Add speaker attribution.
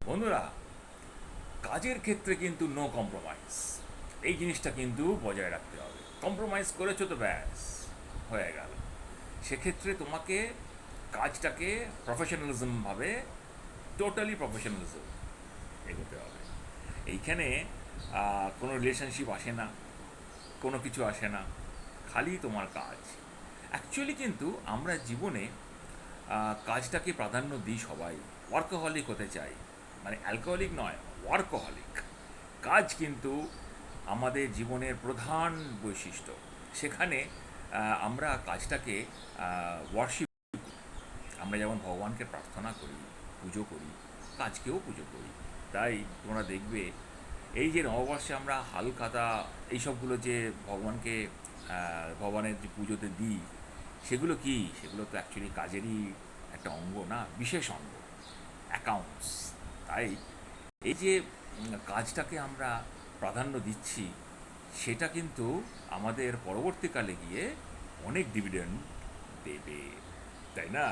Speaker 1: বন্ধুরা, কাজের ক্ষেত্রে কিন্তু নো কম্প্রোমাইজ, এই জিনিসটা কিন্তু বজায় রাখতে হবে। কম্প্রোমাইজ করেছো তো ব্যাস হয়ে গেল। সেক্ষেত্রে তোমাকে কাজটাকে প্রফেশনালিজমভাবে, টোটালি প্রফেশনালিজম এগোতে হবে। এইখানে কোনো রিলেশনশিপ আসে না, কোনো কিছু আসে না, খালি তোমার কাজ। অ্যাকচুয়ালি কিন্তু আমরা জীবনে কাজটাকে প্রাধান্য দিই সবাই, ওয়ার্কহলিক হতে চাই, মানে অ্যালকোহলিক নয়, ওয়ার্কহলিক। কাজ কিন্তু আমাদের জীবনের প্রধান বৈশিষ্ট্য। সেখানে আমরা কাজটাকে ওয়ার্শিপ, আমরা যেমন ভগবানকে প্রার্থনা করি, পুজো করি, কাজকেও পুজো করি। তাই তোমরা দেখবে এই যে নববর্ষে আমরা হালখাতা এইসবগুলো যে ভগবানকে ভগবানের যে পুজোতে দিই, সেগুলো কি, সেগুলো তো অ্যাকচুয়ালি কাজেরই একটা অঙ্গ না, বিশেষ অঙ্গ, অ্যাকাউন্টস। তাই এই যে কাজটাকে আমরা প্রাধান্য দিচ্ছি, সেটা কিন্তু আমাদের পরবর্তীকালে গিয়ে অনেক ডিভিডেন্ড দেবে, তাই না?